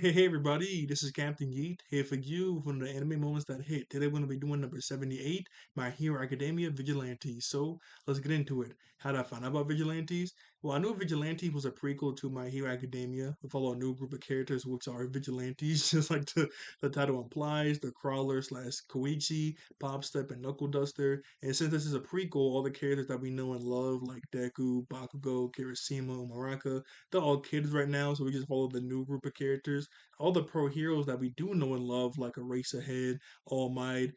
Hey everybody, this is Captain Yeet here for you from the anime moments that hit. Today we're going to be doing number 78, My Hero Academia Vigilantes. So let's get into it. How did I find out about Vigilantes? Well, I knew Vigilantes was a prequel to My Hero Academia. We follow a new group of characters which are Vigilantes, just like the title implies, the Crawler slash Koichi, Popstep, and Knuckle Duster. And since this is a prequel, all the characters that we know and love like Deku, Bakugo, Kirishima, Maraka, they're all kids right now, so we just follow the new group of characters. All the pro heroes that we do know and love, like Eraserhead, All Might,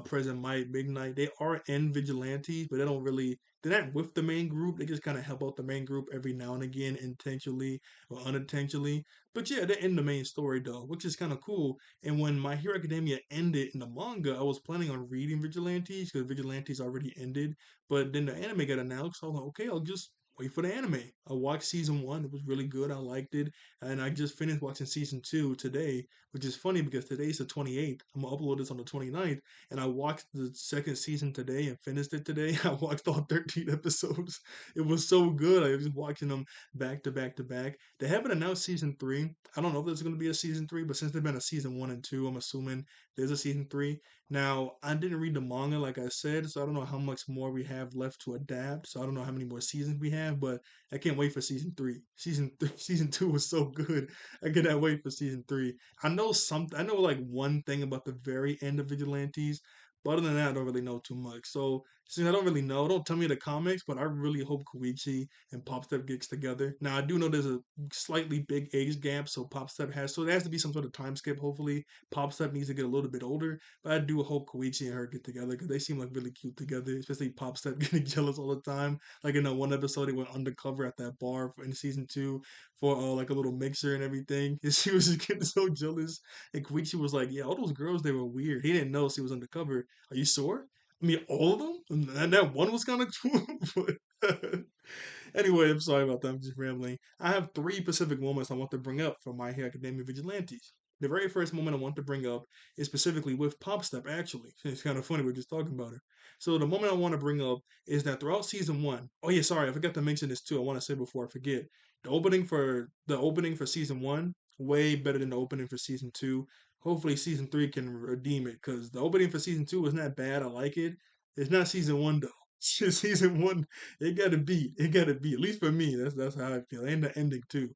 Present Might, Big Knight, they are in Vigilantes, but they don't really. They're not with the main group. They just kind of help out the main group every now and again, intentionally or unintentionally. But yeah, they're in the main story though, which is kind of cool. And when My Hero Academia ended in the manga, I was planning on reading Vigilantes because Vigilantes already ended. But then the anime got announced, so I was like, okay, I'll just wait for the anime. I watched season one; it was really good. I liked it, and I just finished watching season two today, which is funny because today's the 28th. I'm gonna upload this on the 29th, and I watched the second season today and finished it today. I watched all 13 episodes. It was so good. I was just watching them back to back to back. They haven't announced season three. I don't know if there's gonna be a season three, but since there's been a season one and two, I'm assuming there's a season three. Now, I didn't read the manga, like I said, so I don't know how much more we have left to adapt. So I don't know how many more seasons we have, but I can't wait for season three. Season two was so good. I cannot wait for season three. I know something. I know like one thing about the very end of Vigilantes, but other than that, I don't really know too much. So since I don't really know, don't tell me the comics, but I really hope Koichi and Popstep gets together. Now I do know there's a slightly big age gap, so Popstep has so there has to be some sort of time skip. Hopefully, Popstep needs to get a little bit older, but I do hope Koichi and her get together because they seem like really cute together, especially Popstep getting jealous all the time. Like in that one episode, they went undercover at that bar in season two for like a little mixer and everything. And she was just getting so jealous. And Koichi was like, "Yeah, all those girls, they were weird." He didn't know she was undercover. Are you sure? I mean, all of them? And that one was kind of cool. But anyway, I'm sorry about that. I'm just rambling. I have three specific moments I want to bring up from My Hero Academia Vigilantes. The very first moment I want to bring up is specifically with Popstep, actually. It's kind of funny, we're just talking about her. So, the moment I want to bring up is that throughout season one, oh, yeah, sorry, I forgot to mention this too. I want to say before I forget. The opening for season one, way better than the opening for season two. Hopefully, season three can redeem it because the opening for season two was not bad. I like it. It's not season one, though. Season one, it got to beat. It got to beat. At least for me, that's how I feel. And the ending too.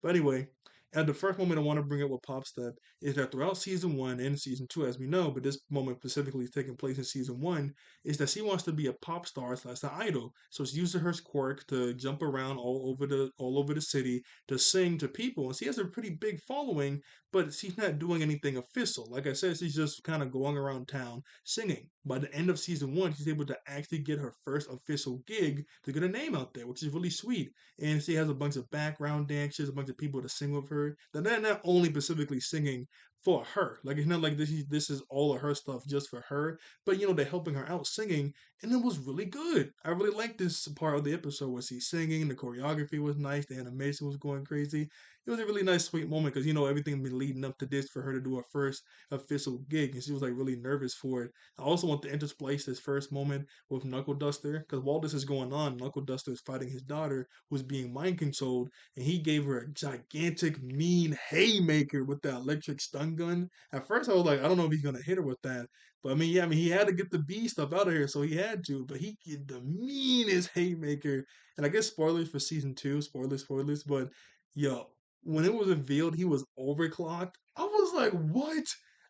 But anyway, at the first moment I want to bring up with Popstep is that throughout season one and season two, as we know, but this moment specifically is taking place in season one, is that she wants to be a pop star slash an idol. So she's using her quirk to jump around all over the city to sing to people, and she has a pretty big following, but she's not doing anything official. Like I said, she's just kind of going around town singing. By the end of season one, she's able to actually get her first official gig to get her name out there, which is really sweet. And she has a bunch of background dancers, a bunch of people to sing with her. They're not only specifically singing for her. Like it's not like this is all of her stuff just for her, but they're helping her out singing, and it was really good. I really liked this part of the episode where she's singing. The choreography was nice. The animation was going crazy. It was a really nice, sweet moment because everything been leading up to this for her to do her first official gig, and she was like really nervous for it. I also want to intersplice this first moment with Knuckle Duster because while this is going on, Knuckle Duster is fighting his daughter who's being mind controlled, and he gave her a gigantic, mean haymaker with that electric stun gun. At first, I was like, I don't know if he's gonna hit her with that, but I mean, yeah, I mean, he had to get the B stuff out of here, so he had to. But he did the meanest haymaker, and I guess spoilers for season two, spoilers. But yo, when it was revealed he was overclocked, I was like, what?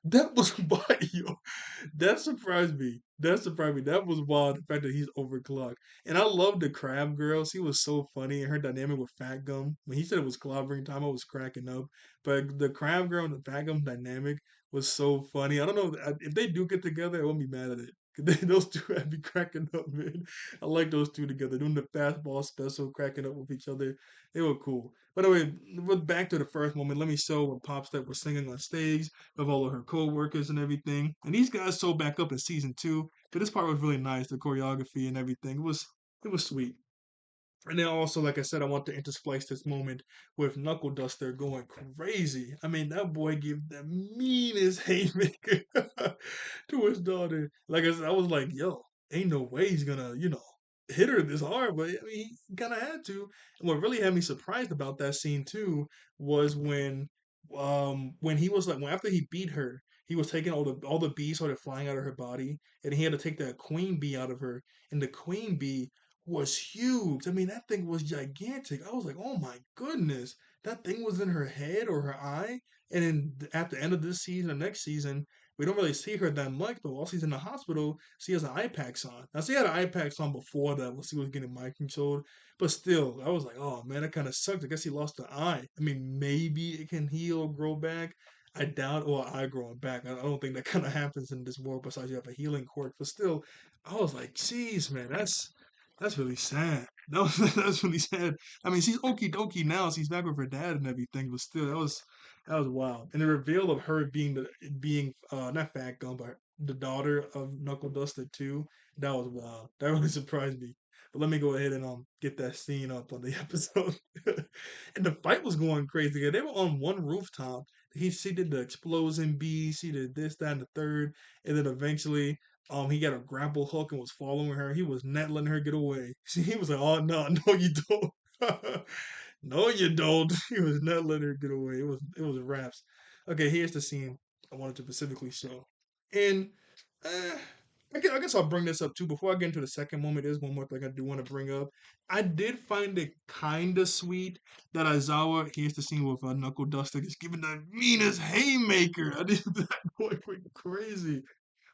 That was why, yo. That surprised me. That surprised me. That was wild. The fact that he's overclocked. And I love the crab girl. She was so funny. And her dynamic with Fat Gum. When he said it was clobbering time, I was cracking up. But the crab girl and the Fat Gum dynamic was so funny. I don't know if they do get together, I won't be mad at it. 'Cause those two, I'd be cracking up, man. I like those two together. Doing the fastball special, cracking up with each other. They were cool. But anyway, back to the first moment. Let me show what Pops that was singing on stage of all of her co-workers and everything. And these guys showed back up in season two. But this part was really nice, the choreography and everything. It was sweet. And then also, like I said, I want to intersplice this moment with Knuckle Duster going crazy. I mean, that boy gave the meanest haymaker to his daughter. Like I said, I was like, yo, ain't no way he's gonna, hit her this hard. But I mean, he kind of had to. And what really had me surprised about that scene too was when when he was like when after he beat her, he was taking all the bees started flying out of her body, and he had to take that queen bee out of her, and the queen bee was huge. I mean, that thing was gigantic. I was like, oh my goodness, that thing was in her head or her eye. And then at the end of this season or next season, we don't really see her that much, but while she's in the hospital, she has an eye patch on. Now she had an eye patch on before that when she was getting mind controlled, but still, I was like, oh man, that kind of sucked. I guess he lost the eye. I mean, maybe it can heal or grow back. I doubt, or eye growing back. I don't think that kind of happens in this world. Besides, you have a healing quirk. But still, I was like, jeez, man, that's really sad. That was that's really sad. I mean, she's okie dokie now. She's back with her dad and everything. But still, that was wild. And the reveal of her being not Fat Gum, but the daughter of Knuckle Duster too. That was wild. That really surprised me. But let me go ahead and get that scene up on the episode. And the fight was going crazy. They were on one rooftop. She did the explosion bee, she did this, that, and the third, and then eventually he got a grapple hook and was following her. He was not letting her get away. He was like, "Oh no, no you don't, no you don't." He was not letting her get away. It was raps. Okay, here's the scene I wanted to specifically show, and uh, I guess I'll bring this up too. Before I get into the second moment, there's one more thing I do want to bring up. I did find it kind of sweet that Aizawa, here's the scene with Knuckle Duster, just giving the meanest haymaker. I did that boy went crazy.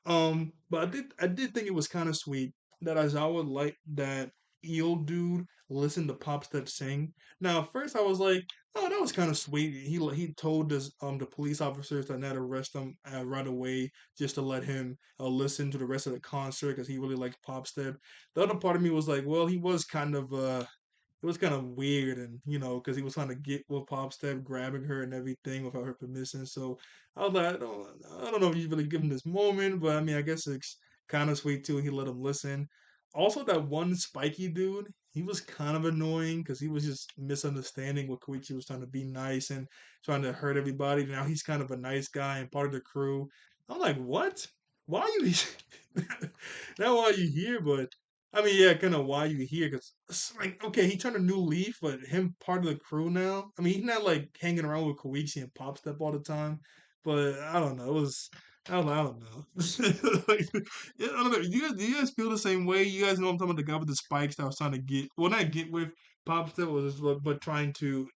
But I did think it was kind of sweet that Aizawa liked that eel dude listened to Pop Step sing. Now, at first I was like, oh, that was kind of sweet. He told the police officers to not arrest him right away, just to let him listen to the rest of the concert because he really liked Pop Step. The other part of me was like, well, he was kind of it was kind of weird, and because he was trying to get with Pop Step, grabbing her and everything without her permission. So I was like, I don't know if he's really giving this moment, but I mean, I guess it's kind of sweet too. He let him listen. Also, that one spiky dude, he was kind of annoying because he was just misunderstanding what Koichi was trying to be nice and trying to hurt everybody. Now he's kind of a nice guy and part of the crew. I'm like, what? Why are you? Not why you here, but I mean, yeah, kind of why you here? Because it's like, okay, he turned a new leaf, but him part of the crew now. I mean, he's not like hanging around with Koichi and Pop Step all the time. But I don't know. I don't know. Like, yeah, I don't know. Do you guys feel the same way? You guys know I'm talking about the guy with the spikes that was trying to not get with Pop Step was, but trying to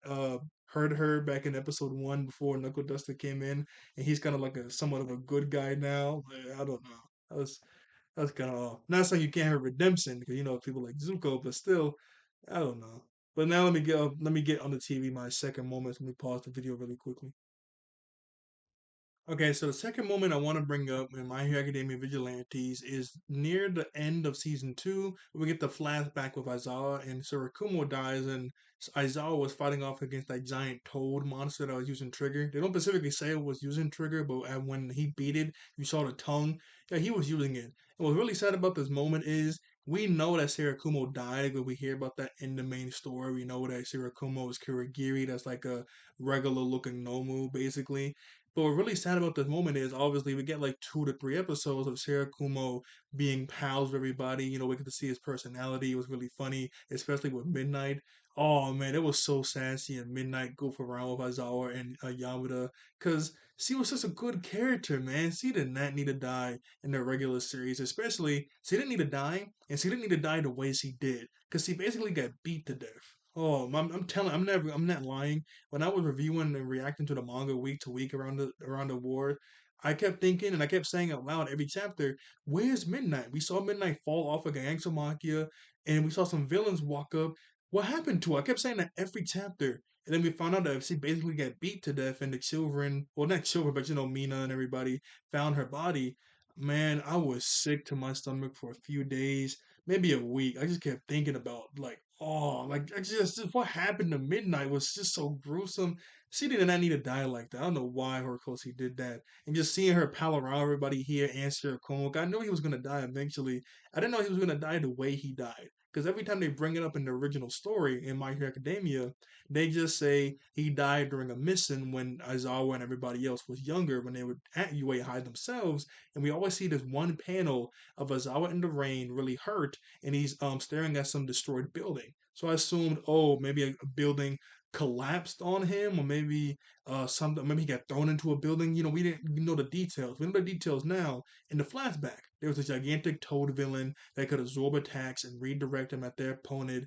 hurt her back in episode one before Knuckle Duster came in, and he's kind of like a somewhat of a good guy now. I don't know. That was that's kind of off. Not saying you can't have redemption because people like Zuko, but still, I don't know. But now let me get on the TV my second moment. Let me pause the video really quickly. Okay, so the second moment I want to bring up in My Hero Academia Vigilantes is near the end of season two. We get the flashback with Aizawa and Surakumo dies, and Aizawa was fighting off against that giant toad monster that was using Trigger. They don't specifically say it was using Trigger, but when he beat it, you saw the tongue. Yeah, he was using it. And what's really sad about this moment is we know that Sirakumo died, but we hear about that in the main story. We know that Sirakumo is Kurogiri, that's like a regular looking Nomu, basically. But what's really sad about this moment is obviously we get like 2 to 3 episodes of Sarah Kumo being pals with everybody. We get to see his personality. It was really funny, especially with Midnight. Oh man, it was so sad seeing Midnight goof around with Aizawa and Yamada because she was such a good character, man. She did not need to die in the regular series, especially she didn't need to die, and she didn't need to die the way she did because she basically got beat to death. Oh, I'm telling, I'm not lying. When I was reviewing and reacting to the manga week to week around the war, I kept thinking and I kept saying out loud every chapter, "Where's Midnight? We saw Midnight fall off of Gangsomakia, and we saw some villains walk up. What happened to her?" I kept saying that every chapter, and then we found out that she basically got beat to death, and the children, well, not children, but Mina and everybody found her body. Man, I was sick to my stomach for a few days, maybe a week. I just kept thinking about like, oh, like just what happened to Midnight was just so gruesome. She did not need to die like that. I don't know why Horikoshi did that. And just seeing her pal around everybody here, answer Komoka, I knew he was gonna die eventually. I didn't know he was gonna die the way he died. Because every time they bring it up in the original story in My Hero Academia, they just say he died during a mission when Aizawa and everybody else was younger, when they would at UA hide themselves. And we always see this one panel of Aizawa in the rain, really hurt, and he's staring at some destroyed building. So I assumed, oh, maybe a building collapsed on him, or maybe something. Maybe he got thrown into a building. We didn't know the details. We know the details now. In the flashback, there was a gigantic toad villain that could absorb attacks and redirect them at their opponent.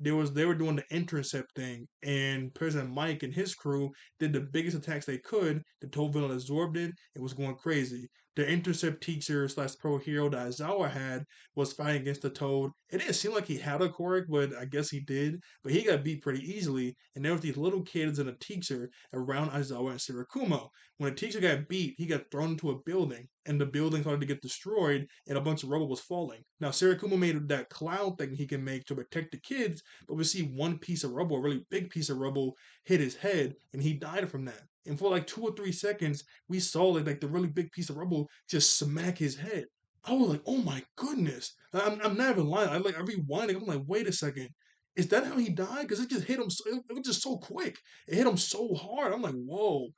They were doing the intercept thing, and President Mike and his crew did the biggest attacks they could. The toad villain absorbed it. It was going crazy. The intercept teacher slash pro hero that Aizawa had was fighting against the toad. It didn't seem like he had a quirk, but I guess he did. But he got beat pretty easily, and there was these little kids and a teacher around Aizawa and Sirakumo. When the teacher got beat, he got thrown into a building, and the building started to get destroyed, and a bunch of rubble was falling. Now Sirakumo made that cloud thing he can make to protect the kids, but we see one piece of rubble, a really big piece of rubble, hit his head, and he died from that. And for like 2 or 3 seconds, we saw like the really big piece of rubble just smack his head. I was like, oh my goodness. I'm not even lying. I rewinding. I'm like, wait a second. Is that how he died? Because it just hit him. It was just so quick. It hit him so hard. I'm like, whoa.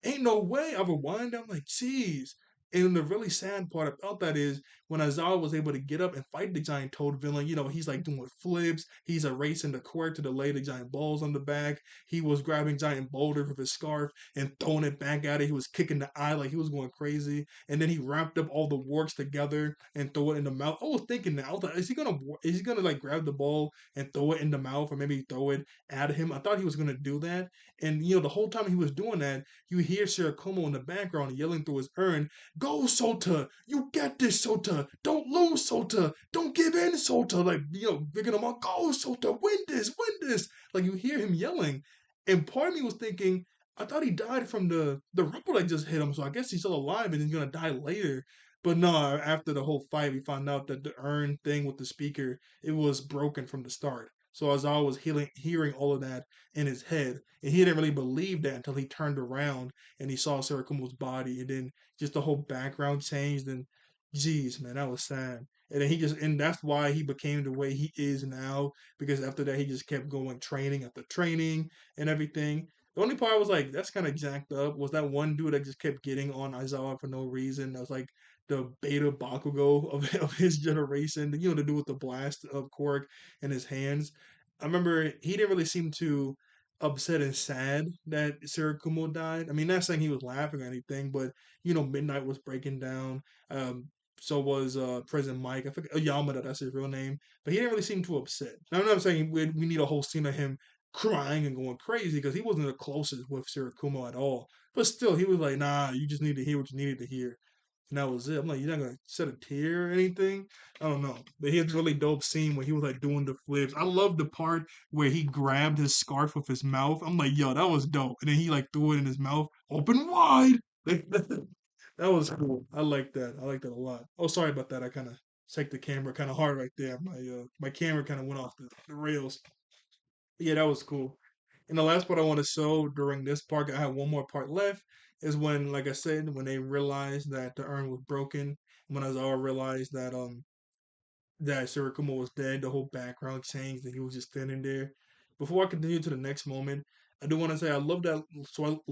Ain't no way. I rewind. I'm like, geez. And the really sad part about that is when Azar was able to get up and fight the giant toad villain, he's like doing flips. He's erasing the court to delay the giant balls on the back. He was grabbing giant boulders with his scarf and throwing it back at it. He was kicking the eye like he was going crazy. And then he wrapped up all the warts together and throw it in the mouth. I was thinking that. I was like, is he gonna like grab the ball and throw it in the mouth, or maybe throw it at him? I thought he was gonna do that. And the whole time he was doing that, you hear Shirakumo in the background yelling through his urn, "Go, Sota! You get this, Sota! Don't lose, Sota! Don't give in, Sota!" Like, picking him up, "Go, Sota! Win this!" Like, you hear him yelling. And part of me was thinking, I thought he died from the ripple that just hit him, so I guess he's still alive and he's gonna die later. But no, after the whole fight, we found out that the urn thing with the speaker, it was broken from the start. So Azal was hearing all of that in his head, and he didn't really believe that until he turned around and he saw Sarakumo's body, and then just the whole background changed. And geez, man, that was sad. And that's why he became the way he is now, because after that he just kept going training after training and everything. The only part I was like, that's kind of jacked up, was that one dude that just kept getting on Aizawa for no reason. That was like the beta Bakugo of his generation, to do with the blast of Quirk in his hands. I remember he didn't really seem too upset and sad that Sirakumo died. I mean, not saying he was laughing or anything, but Midnight was breaking down. Um, so was President Mike. I forget Yamada, that's his real name. But he didn't really seem too upset. Now, I'm not saying we need a whole scene of him crying and going crazy, because he wasn't the closest with Sirakumo at all. But still, he was like, nah, you just need to hear what you needed to hear. And that was it. I'm like, you're not gonna shed a tear or anything? I don't know. But he had a really dope scene where he was like doing the flips. I love the part where he grabbed his scarf with his mouth. I'm like, yo, that was dope. And then he like threw it in his mouth, open wide. That was cool. I like that. I like that a lot. Oh, sorry about that. I kind of checked the camera kind of hard right there. My camera kind of went off the rails. Yeah, that was cool. And the last part I want to show during this part, I have one more part left, is when, like I said, when they realized that the urn was broken, when Azara realized that Surakumo was dead, the whole background changed, and he was just standing there. Before I continue to the next moment, I do want to say I love that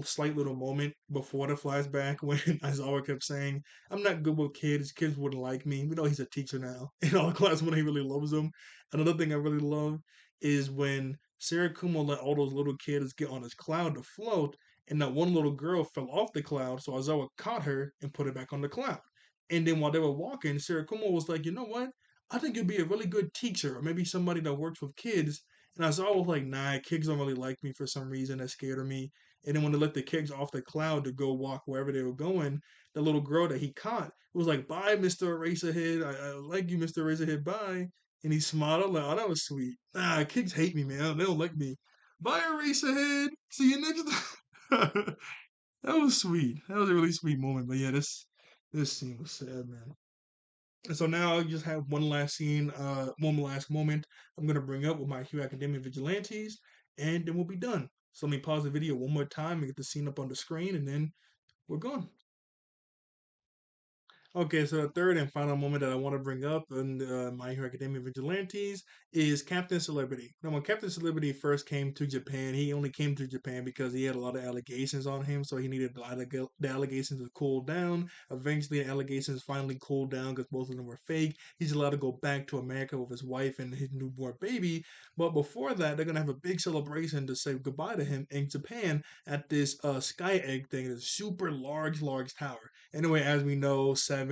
slight little moment before the flashback when Aizawa kept saying, "I'm not good with kids. Kids wouldn't like me." We know he's a teacher now. In all the class, when he really loves them. Another thing I really love is when Sirakumo let all those little kids get on his cloud to float, and that one little girl fell off the cloud, so Aizawa caught her and put her back on the cloud. And then while they were walking, Sirakumo was like, "You know what? I think you'd be a really good teacher, or maybe somebody that works with kids." And I was always like, nah, kids don't really like me for some reason. They're scared of me. And then when they let the kids off the cloud to go walk wherever they were going, the little girl that he caught was like, "Bye, Mr. Eraserhead. I like you, Mr. Eraserhead. Bye." And he smiled. I'm like, oh, that was sweet. Nah, kids hate me, man. They don't like me. Bye, Eraserhead. See you next time. That was sweet. That was a really sweet moment. But yeah, this scene was sad, man. And so now I just have one last scene, one last moment I'm gonna bring up with my Hero Academia Vigilantes, and then we'll be done. So let me pause the video one more time and get the scene up on the screen, and then we're gone. Okay, so the third and final moment that I want to bring up in My Hero Academia Vigilantes is Captain Celebrity. Now, when Captain Celebrity first came to Japan, he only came to Japan because he had a lot of allegations on him, so he needed the allegations to cool down. Eventually, the allegations finally cooled down because both of them were fake. He's allowed to go back to America with his wife and his newborn baby. But before that, they're going to have a big celebration to say goodbye to him in Japan at this Sky Egg thing, this super large tower. Anyway, as we know, Seven,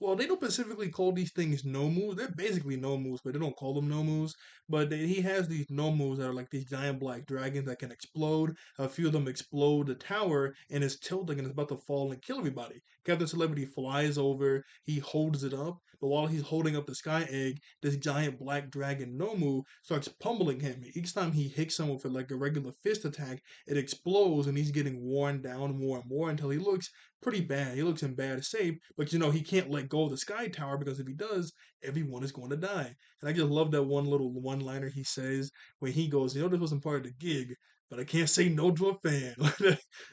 well, they don't specifically call these things nomus. They're basically nomus, but they don't call them nomus. But he has these nomus that are like these giant black dragons that can explode. A few of them explode the tower and it's tilting and it's about to fall and kill everybody. Captain Celebrity flies over, he holds it up, but while he's holding up the sky egg, this giant black dragon nomu starts pummeling him. Each time he hits him with like a regular fist attack, it explodes and he's getting worn down more and more until he looks pretty bad. He looks in bad shape, but he can't let go of the Sky Tower because if he does, everyone is going to die. And I just love that one little one liner he says when he goes, this wasn't part of the gig, but I can't say no to a fan.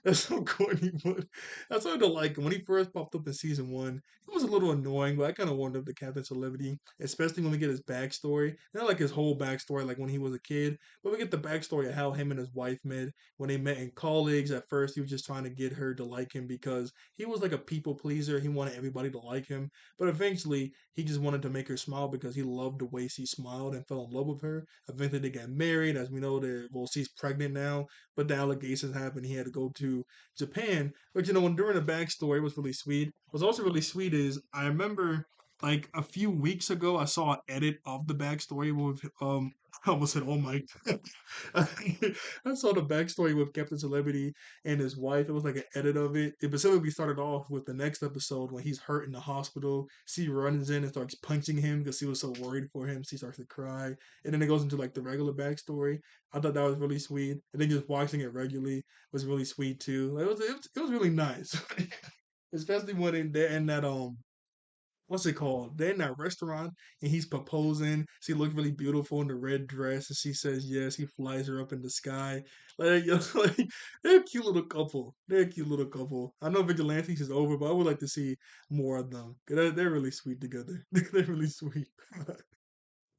That's so corny, but that's what I like. When he first popped up in season one, it was a little annoying, but I kind of warmed up to Captain Celebrity, especially when we get his backstory. Not like his whole backstory, like when he was a kid, but we get the backstory of how him and his wife met. When they met in college, at first he was just trying to get her to like him because he was like a people pleaser. He wanted everybody to like him. But eventually, he just wanted to make her smile because he loved the way she smiled and fell in love with her. Eventually, they got married. As we know, she's pregnant now. But the allegations happened. He had to go to Japan. But when during the backstory, it was really sweet. What's also really sweet is I remember like a few weeks ago, I saw an edit of the backstory with I almost said, "Oh my!" I saw the backstory with Captain Celebrity and his wife. It was like an edit of it. It specifically started off with the next episode when he's hurt in the hospital. She runs in and starts punching him because she was so worried for him. She starts to cry. And then it goes into like the regular backstory. I thought that was really sweet. And then just watching it regularly was really sweet too. Like, it was really nice. Especially when they're in that what's it called? They're in that restaurant and he's proposing. She looks really beautiful in the red dress, and she says yes. He flies her up in the sky. Like, like they're a cute little couple. They're a cute little couple. I know Vigilantes is over, but I would like to see more of them. They're really sweet together. They're really sweet.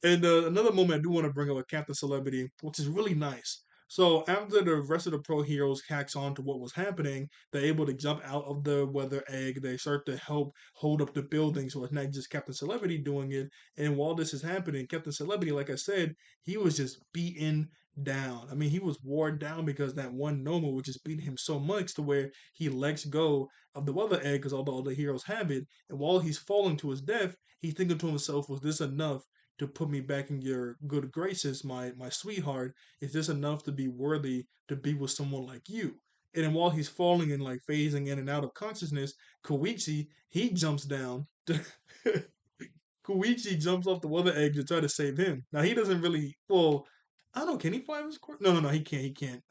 And another moment I do want to bring up with Captain Celebrity, which is really nice. So after the rest of the pro heroes catch on to what was happening, they're able to jump out of the weather egg. They start to help hold up the building, so it's not just Captain Celebrity doing it. And while this is happening, Captain Celebrity, like I said, he was just beaten down. I mean, he was worn down because that one Noma was just beating him so much to where he lets go of the weather egg because all the other heroes have it. And while he's falling to his death, he's thinking to himself, was this enough to put me back in your good graces, my sweetheart? Is this enough to be worthy to be with someone like you? And then while he's falling and like phasing in and out of consciousness, Koichi, he jumps down. Koichi jumps off the weather egg to try to save him. Now he doesn't really. Well, I don't know. Can he fly his court? No, he can't. He can't.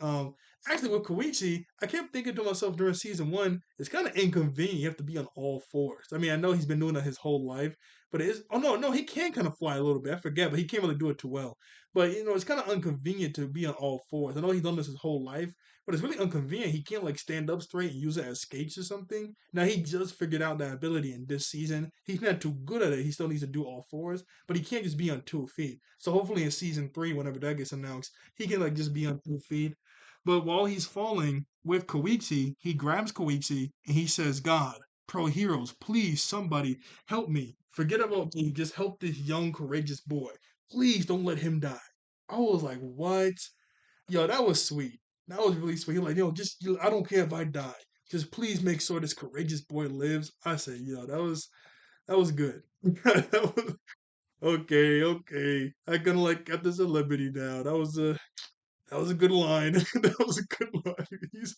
Actually, with Koichi, I kept thinking to myself during season one, it's kind of inconvenient. You have to be on all fours. I mean, I know he's been doing that his whole life, but it is. Oh no, he can kind of fly a little bit. I forget, but he can't really do it too well. But it's kind of inconvenient to be on all fours. I know he's done this his whole life, but it's really inconvenient. He can't like stand up straight and use it as skates or something. Now he just figured out that ability in this season. He's not too good at it. He still needs to do all fours, but he can't just be on 2 feet. So hopefully in season three, whenever that gets announced, he can like just be on 2 feet. But while he's falling with Koichi, he grabs Koichi and he says, "God, pro heroes, please, somebody help me. Forget about me. Just help this young, courageous boy. Please don't let him die." I was like, what? Yo, that was sweet. That was really sweet. Like, I don't care if I die. Just please make sure this courageous boy lives. I said, yo, that was good. That was, okay, okay. I kind of like got the celebrity now. That was a good line. That was a good line.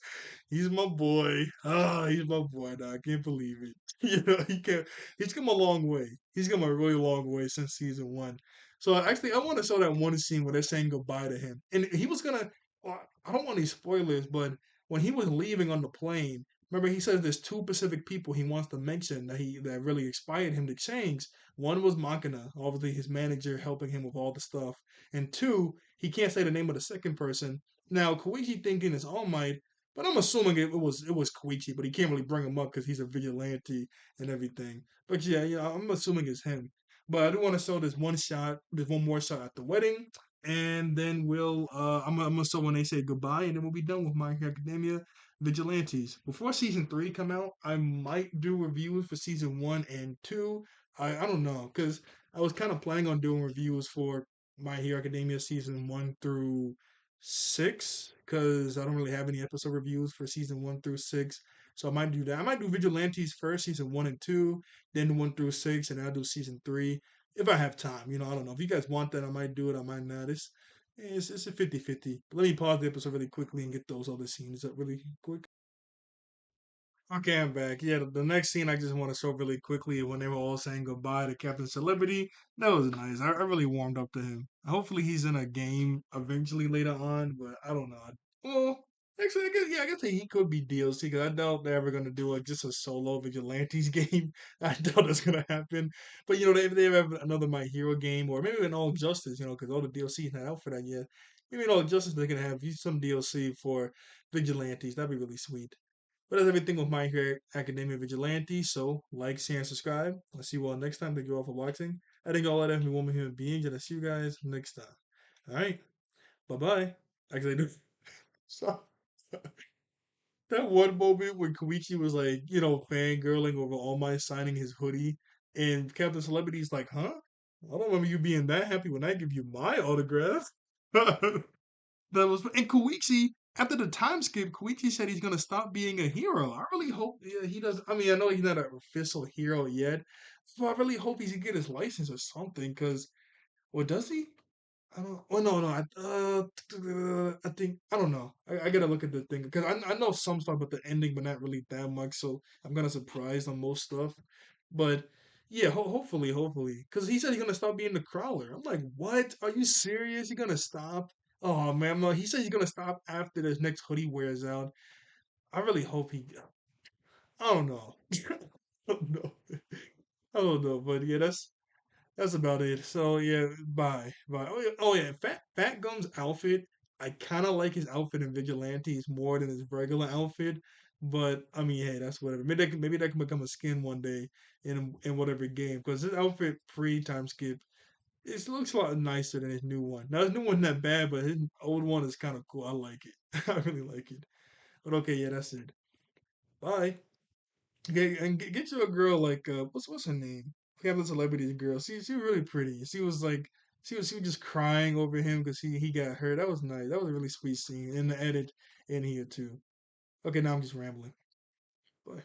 He's my boy. He's my boy now. I can't believe it. He can't. He's come a long way. He's come a really long way since season one. So actually, I want to show that one scene where they're saying goodbye to him, and he was gonna. Well, I don't want any spoilers, but when he was leaving on the plane, remember he says there's two specific people he wants to mention that really inspired him to change. One was Makina, obviously his manager helping him with all the stuff, and two, he can't say the name of the second person. Now, Koichi thinking it's All Might, But I'm assuming it was Koichi, but he can't really bring him up because he's a vigilante and everything. But yeah, I'm assuming it's him. But I do want to show this one shot, this one more shot at the wedding, and then I'm gonna show when they say goodbye, and then we'll be done with My Hero Academia Vigilantes. Before season three come out, I might do reviews for season one and two. I don't know because I was kind of planning on doing reviews for My Hero Academia season one through six because I don't really have any episode reviews for season one through six. So I might do that. I might do Vigilantes first, season one and two, then one through six, and then I'll do season three if I have time. I don't know. If you guys want that, I might do it. I might not. It's a 50-50. Let me pause the episode really quickly and get those other scenes up really quick. Okay, I'm back. Yeah, the next scene I just want to show really quickly when they were all saying goodbye to Captain Celebrity. That was nice. I really warmed up to him. Hopefully he's in a game eventually later on, but I don't know. Well, actually, I guess he could be DLC because I doubt they're ever gonna do just a solo Vigilantes game. I doubt that's gonna happen. But if they ever have another My Hero game or maybe an All Justice, because all the DLC is not out for that yet. Maybe in All Justice they can have some DLC for Vigilantes. That'd be really sweet. But that's everything with My Hero Academia Vigilante. So, like, share, and subscribe. I'll see you all next time. Thank you all for watching. I think all of them are woman human beings, and I'll see you guys next time. All right. Bye bye. Actually, I do. So, that one moment when Koichi was like, fangirling over All Might signing his hoodie, and Captain Celebrity's like, huh? I don't remember you being that happy when I give you my autograph. That was and Koichi after the time skip. Koichi said he's gonna stop being a hero. I really hope he does. I mean, I know he's not an official hero yet, so I really hope he can get his license or something. Cause, or does he? I don't. Oh no, no. I think I don't know. I gotta look at the thing because I know some stuff about the ending, but not really that much. So I'm gonna surprise on most stuff. But yeah, hopefully, because he said he's gonna stop being the crawler. I'm like, what? Are you serious? You're gonna stop? Oh man, no. He said he's gonna stop after this next hoodie wears out. I really hope he. I don't know. I don't know. I don't know. But yeah, that's about it. So yeah, bye, bye. Oh yeah. Fat Gum's outfit. I kind of like his outfit in Vigilantes more than his regular outfit. But I mean, hey, that's whatever. Maybe that can become a skin one day in whatever game. Because his outfit pre time skip, it looks a lot nicer than his new one. Now his new one's not bad, but his old one is kind of cool. I like it. I really like it. But okay, yeah, that's it. Bye. Get you a girl like what's her name? Captain Celebrity's girl. She was really pretty. She was like she was just crying over him because he got hurt. That was nice. That was a really sweet scene in the edit in here too. Okay, now I'm just rambling. Bye.